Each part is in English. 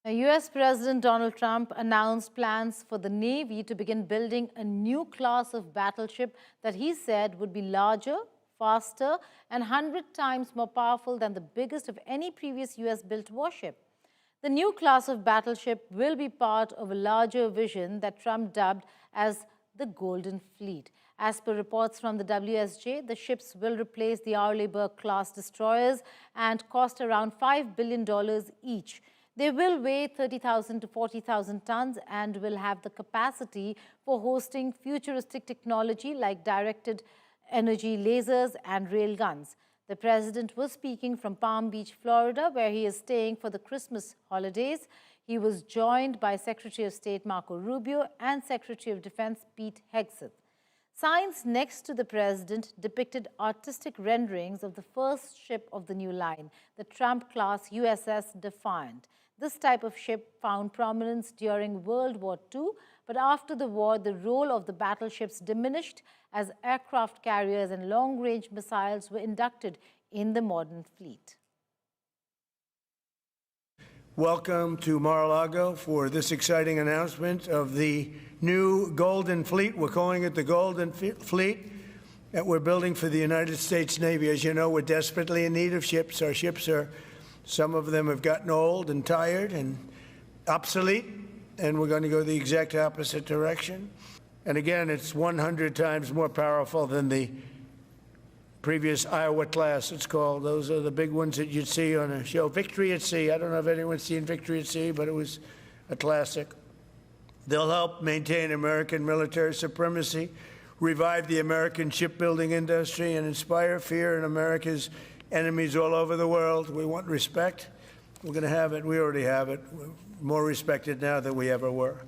US President Donald Trump announced plans for the Navy to begin building a new class of battleship that he said would be larger, faster, and 100 times more powerful than the biggest of any previous US built warship. The new class of battleship will be part of a larger vision that Trump dubbed as the Golden Fleet. As per reports from the WSJ, the ships will replace the Burke-class destroyers and cost around $5 billion each. They will weigh 30,000 to 40,000 tons and will have the capacity for hosting futuristic technology like directed energy lasers and railguns. The president was speaking from Palm Beach, Florida, where he is staying for the Christmas holidays. He was joined by Secretary of State Marco Rubio and Secretary of Defense Pete Hegseth. Signs next to the president depicted artistic renderings of the first ship of the new line, the Trump-class USS Defiant. This type of ship found prominence during World War II, but after the war, the role of the battleships diminished as aircraft carriers and long-range missiles were inducted in the modern fleet. Welcome to Mar-a-Lago for this exciting announcement of the new Golden Fleet. We're calling it the Golden Fleet that we're building for the United States Navy. As you know, we're desperately in need of ships. Our ships some of them have gotten old and tired and obsolete, and we're going to go the exact opposite direction. And again, it's 100 times more powerful than the previous Iowa class, it's called. Those are the big ones that you'd see on a show. Victory at Sea. I don't know if anyone's seen Victory at Sea, but it was a classic. They'll help maintain American military supremacy, revive the American shipbuilding industry, and inspire fear in America's enemies all over the world. We want respect. We're going to have it. We already have it. We're more respected now than we ever were.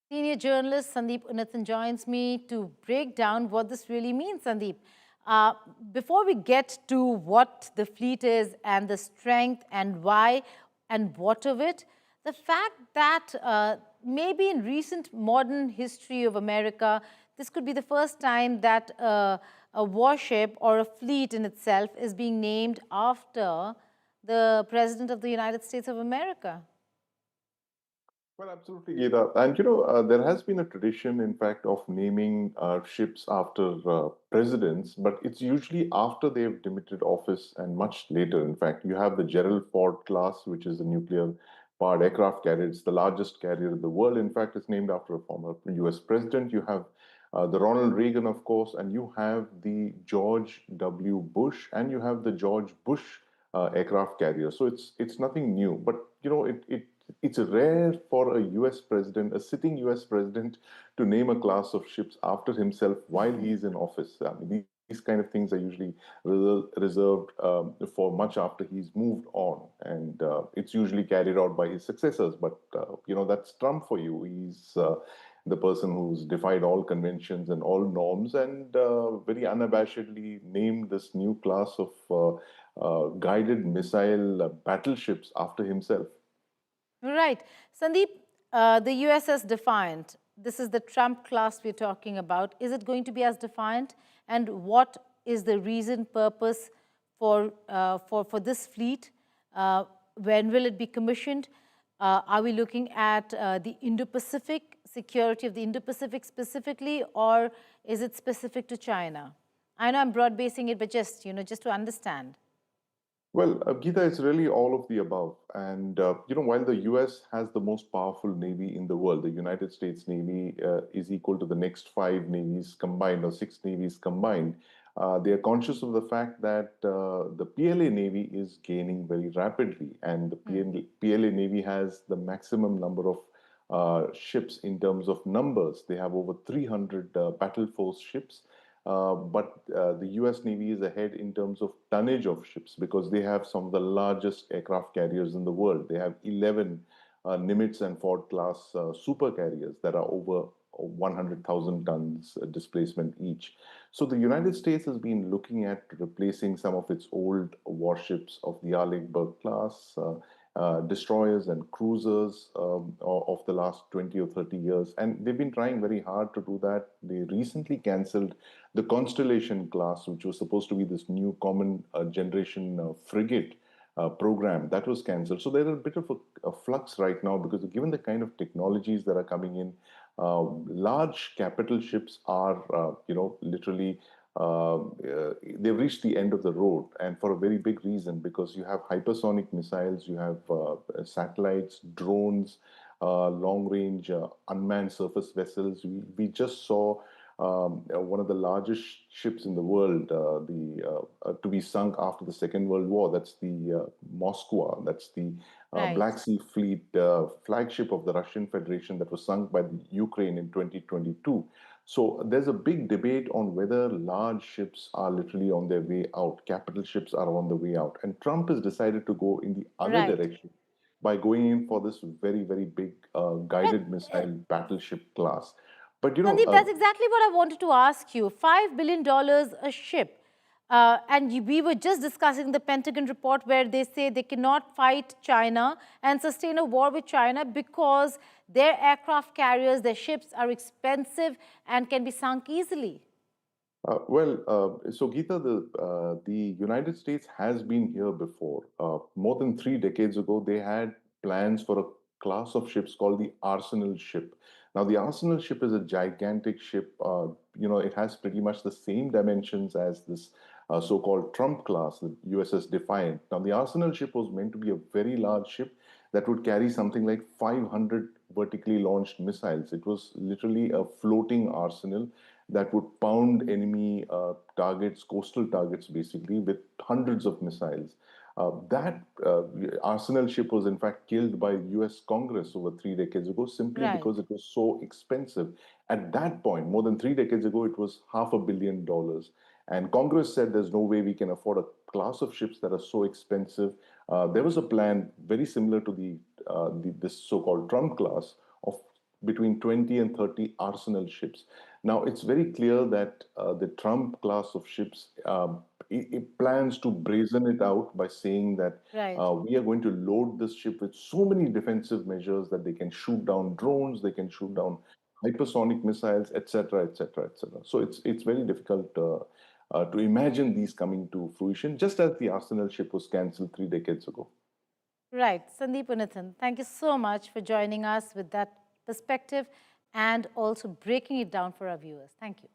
Senior journalist Sandeep Unnithan joins me to break down what this really means, Sandeep. Before we get to what the fleet is and the strength and why and what of it, the fact that maybe in recent modern history of America, this could be the first time that a warship or a fleet in itself is being named after the President of the United States of America. Well, absolutely, Geeta. And there has been a tradition, in fact, of naming ships after presidents, but it's usually after they've demitted office and much later. In fact, you have the Gerald Ford class, which is a nuclear-powered aircraft carrier. It's the largest carrier in the world. In fact, it's named after a former US president. You have the Ronald Reagan, of course, and you have the George W. Bush, and you have the George Bush aircraft carrier. So it's nothing new, but it's rare for a US president, a sitting US president, to name a class of ships after himself while he's in office. I mean, these kind of things are usually reserved for much after he's moved on, and it's usually carried out by his successors. But that's Trump for you. He's the person who's defied all conventions and all norms, and very unabashedly named this new class of guided missile battleships after himself. Right. Sandeep, the USS Defiant, this is the Trump class we're talking about. Is it going to be as defiant? And what is the reason, purpose for this fleet? When will it be commissioned? Are we looking at the Indo-Pacific, security of the Indo-Pacific specifically, or is it specific to China? I know I'm broad-basing it, but just to understand. Well, Geeta, it's really all of the above. And, while the US has the most powerful Navy in the world, the United States Navy is equal to the next 5 navies combined or 6 navies combined. They are conscious of the fact that the PLA Navy is gaining very rapidly. And the PLA Navy has the maximum number of ships in terms of numbers. They have over 300 battle force ships. But the US Navy is ahead in terms of tonnage of ships because they have some of the largest aircraft carriers in the world. They have 11 Nimitz and Ford class super carriers that are over 100,000 tons displacement each. So the United States has been looking at replacing some of its old warships of the Burke-class destroyers and cruisers of the last 20 or 30 years. And they've been trying very hard to do that. They recently cancelled the Constellation class, which was supposed to be this new common generation frigate program that was cancelled. So there's a bit of a flux right now because given the kind of technologies that are coming in, large capital ships are, literally they've reached the end of the road, and for a very big reason because you have hypersonic missiles, you have satellites, drones, long-range unmanned surface vessels. We just saw one of the largest ships in the world, to be sunk after the Second World War. That's the Moskva. That's the Right. Black Sea Fleet flagship of the Russian Federation that was sunk by the Ukraine in 2022. So there's a big debate on whether large ships are literally on their way out. Capital ships are on the way out, and Trump has decided to go in the other Right. direction by going in for this very, very big Right. guided missile battleship class. But Sandeep, that's exactly what I wanted to ask you. $5 billion a ship. We were just discussing the Pentagon report where they say they cannot fight China and sustain a war with China because their aircraft carriers, their ships are expensive and can be sunk easily. So Geeta, the United States has been here before. More than 3 decades ago, they had plans for a class of ships called the Arsenal ship. Now, the Arsenal ship is a gigantic ship. It has pretty much the same dimensions as this so-called Trump class, the USS Defiant. Now, the Arsenal ship was meant to be a very large ship that would carry something like 500 vertically launched missiles. It was literally a floating arsenal that would pound enemy targets, coastal targets, basically, with hundreds of missiles. That arsenal ship was, in fact, killed by US Congress over 3 decades ago simply Right. because it was so expensive. At that point, more than 3 decades ago, it was $500 million. And Congress said there's no way we can afford a class of ships that are so expensive. There was a plan very similar to this so-called Trump class of between 20 and 30 arsenal ships. Now, it's very clear that the Trump class of ships it plans to brazen it out by saying that Right. we are going to load this ship with so many defensive measures that they can shoot down drones, they can shoot down hypersonic missiles, etc., etc., etc. So it's very difficult to imagine these coming to fruition, just as the Arsenal ship was cancelled 3 decades ago. Right. Sandeep Unnithan, thank you so much for joining us with that perspective and also breaking it down for our viewers. Thank you.